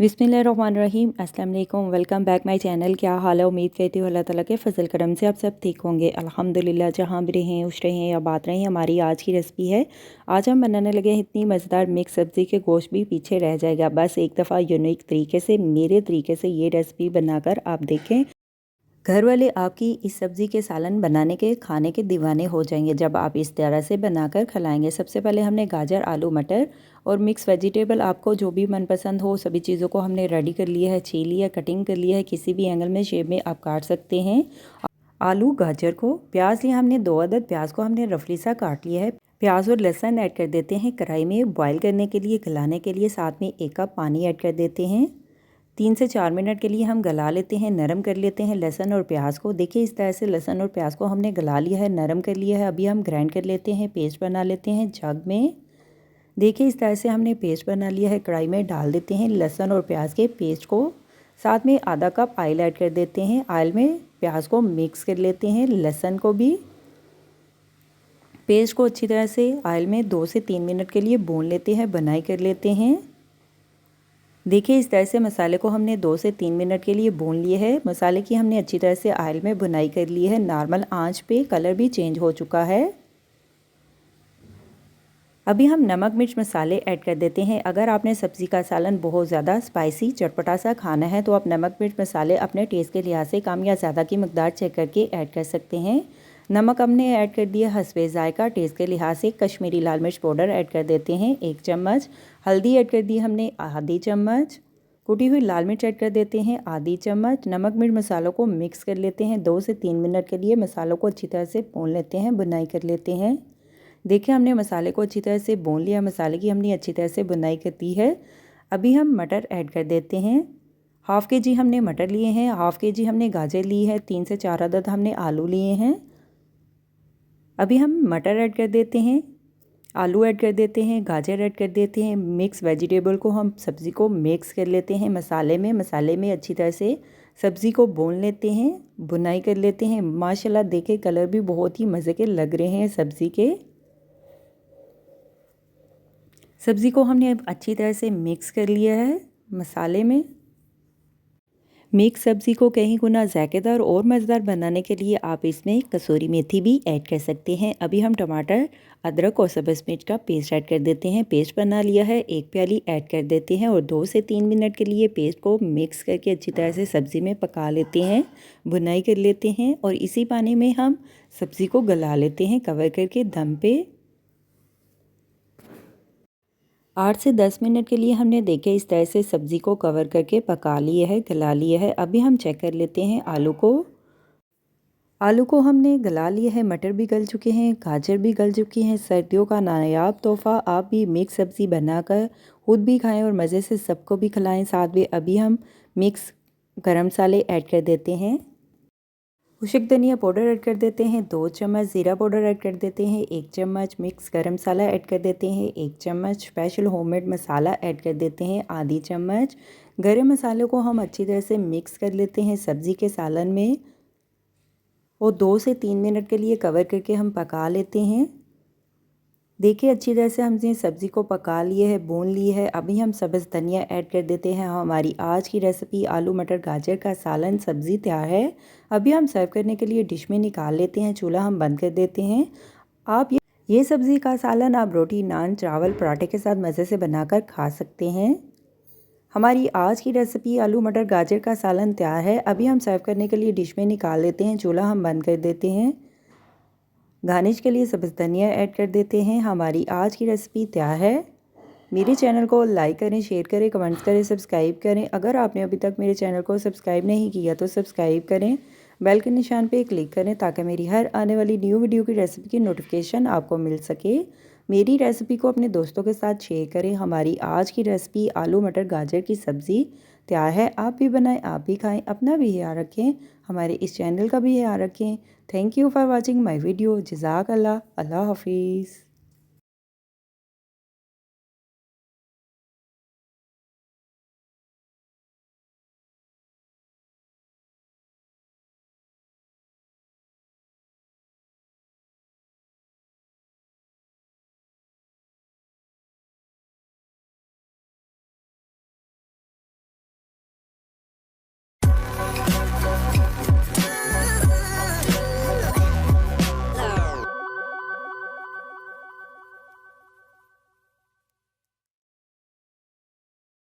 बिस्मिल्लाहिर्रहमानिर्रहीम, अस्सलाम वालेकुम। Welcome back my channel. क्या हाल है? उम्मीद करती हूँ अल्लाह ताला के फजल करम से आप सब ठीक होंगे। अल्हम्दुलिल्लाह, जहाँ भी रहें खुश रहें या बात रहें। हमारी आज की रेसिपी है, आज हम बनाने लगे हैं इतनी मज़ेदार मिक्स सब्ज़ी के गोश्त भी पीछे रह जाएगा। बस एक दफ़ा यूनिक तरीके से, मेरे तरीके से ये रेसिपी बनाकर आप देखें, घर वाले आपकी इस सब्ज़ी के सालन बनाने के खाने के दीवाने हो जाएंगे जब आप इस तरह से बनाकर खिलाएंगे। सबसे पहले हमने गाजर, आलू, मटर और मिक्स वेजिटेबल आपको जो भी मनपसंद हो सभी चीज़ों को हमने रेडी कर लिया है, छील लिया, कटिंग कर लिया है। किसी भी एंगल में, शेप में आप काट सकते हैं। आलू, गाजर को, प्याज लिया हमने 2 अदद, प्याज को हमने रफली सा काट लिया है। प्याज और लहसुन ऐड कर देते हैं कढ़ाई में बॉयल करने के लिए, गलाने के लिए। साथ में 1 कप पानी ऐड कर देते हैं। 3 से 4 मिनट के लिए हम गला लेते हैं, नरम कर लेते हैं लहसुन और प्याज को। देखिए इस तरह से लहसुन और प्याज को हमने गला लिया है, नरम कर लिया है। अभी हम ग्राइंड कर लेते हैं, पेस्ट बना लेते हैं जग में। देखिए इस तरह से हमने पेस्ट बना लिया है। कढ़ाई में डाल देते हैं लहसुन और प्याज के पेस्ट को। साथ में आधा कप ऑयल ऐड कर देते हैं। ऑयल में प्याज को मिक्स कर लेते हैं, लहसुन को भी। पेस्ट को अच्छी तरह से ऑयल में 2 से 3 मिनट के लिए भून लेते हैं, बनाई कर लेते हैं। देखिए इस तरह से मसाले को हमने 2 से 3 मिनट के लिए भून लिए है। मसाले की हमने अच्छी तरह से ऑयल में भुनाई कर ली है। नॉर्मल आंच पे कलर भी चेंज हो चुका है। अभी हम नमक, मिर्च, मसाले ऐड कर देते हैं। अगर आपने सब्ज़ी का सालन बहुत ज़्यादा स्पाइसी, चटपटा सा खाना है तो आप नमक, मिर्च, मसाले अपने टेस्ट के लिहाज से कम या ज़्यादा की मकदार चेक करके ऐड कर सकते हैं। नमक हमने ऐड कर दिया हस्बे ज़ायका, टेस्ट के लिहाज से। कश्मीरी लाल मिर्च पाउडर ऐड कर देते हैं 1 चम्मच। हल्दी ऐड कर दी हमने आधी चम्मच। कुटी हुई लाल मिर्च ऐड कर देते हैं आधी चम्मच। नमक, मिर्च, मसालों को मिक्स कर लेते हैं। 2 से 3 मिनट के लिए मसालों को अच्छी तरह से भून लेते हैं, बुनाई कर लेते हैं। देखिए हमने मसाले को अच्छी तरह से भून लिया, मसाले की हमने अच्छी तरह से बुनाई कर दी है। अभी हम मटर ऐड कर देते हैं। हाफ़ के जी हमने मटर लिए हैं, हाफ़ के जी हमने गाजर ली है, 3 से 4 अदद हमने आलू लिए हैं। अभी हम मटर ऐड कर देते हैं, आलू ऐड कर देते हैं, गाजर ऐड कर देते हैं। मिक्स वेजिटेबल को हम सब्ज़ी को मिक्स कर लेते हैं मसाले में अच्छी तरह से सब्ज़ी को भून लेते हैं, बुनाई कर लेते हैं। माशाल्लाह देखे कलर भी बहुत ही मज़े के लग रहे हैं सब्ज़ी के। सब्ज़ी को हमने अब अच्छी तरह से मिक्स कर लिया है मसाले में। मिक्स सब्ज़ी को कहीं गुना ज़ायकेदार और मज़ेदार बनाने के लिए आप इसमें कसूरी मेथी भी ऐड कर सकते हैं। अभी हम टमाटर, अदरक और सब्ज़ मिर्च का पेस्ट ऐड कर देते हैं। पेस्ट बना लिया है, 1 प्याली ऐड कर देते हैं और 2 से 3 मिनट के लिए पेस्ट को मिक्स करके अच्छी तरह से सब्ज़ी में पका लेते हैं, बुनाई कर लेते हैं। और इसी पानी में हम सब्ज़ी को गला लेते हैं कवर करके दम पे। 8 से 10 मिनट के लिए हमने देखे इस तरह से सब्ज़ी को कवर करके पका लिए है, गला लिया है। अभी हम चेक कर लेते हैं आलू को। आलू को हमने गला लिया है, मटर भी गल चुके हैं, गाजर भी गल चुकी हैं। सर्दियों का नायाब तोहफ़ा, आप भी मिक्स सब्ज़ी बनाकर खुद भी खाएं और मज़े से सबको भी खिलाएं। साथ में अभी हम मिक्स गरम मसाले ऐड कर देते हैं। खुशक धनिया पाउडर ऐड कर देते हैं 2 चम्मच। ज़ीरा पाउडर ऐड कर देते हैं 1 चम्मच। मिक्स गरम मसाला ऐड कर देते हैं 1 चम्मच। स्पेशल होममेड मसाला ऐड कर देते हैं आधी चम्मच। गरम मसाले को हम अच्छी तरह से मिक्स कर लेते हैं सब्ज़ी के सालन में और 2 से 3 मिनट के लिए कवर करके हम पका लेते हैं। देखिए अच्छी तरह से हमने सब्ज़ी को पका लिए है, भून ली है। अभी हम सब्ज़ धनिया ऐड कर देते हैं। हमारी आज की रेसिपी आलू मटर गाजर का सालन सब्ज़ी तैयार है। अभी हम सर्व करने के लिए डिश में निकाल लेते हैं, चूल्हा हम बंद कर देते हैं। आप ये सब्ज़ी का सालन आप रोटी, नान, चावल, पराठे के साथ मज़े से बनाकर खा सकते हैं। हमारी आज की रेसिपी आलू मटर गाजर का सालन तैयार है। अभी हम सर्व करने के लिए डिश में निकाल लेते हैं, चूल्हा हम बंद कर देते हैं। गार्निश के लिए सब्ज़ धनिया ऐड कर देते हैं। हमारी आज की रेसिपी तैयार है। मेरे चैनल को लाइक करें, शेयर करें, कमेंट्स करें, सब्सक्राइब करें। अगर आपने अभी तक मेरे चैनल को सब्सक्राइब नहीं किया तो सब्सक्राइब करें, बेल के निशान पे क्लिक करें ताकि मेरी हर आने वाली न्यू वीडियो की रेसिपी की नोटिफिकेशन आपको मिल सके। मेरी रेसिपी को अपने दोस्तों के साथ शेयर करें। हमारी आज की रेसिपी आलू मटर गाजर की सब्ज़ी तैयार है। आप भी बनाएं, आप भी खाएं, अपना भी ख्याल रखें, हमारे इस चैनल का भी ख्याल रखें। Thank you for watching my video. जज़ाक अल्लाह। अल्लाह हाफिज़।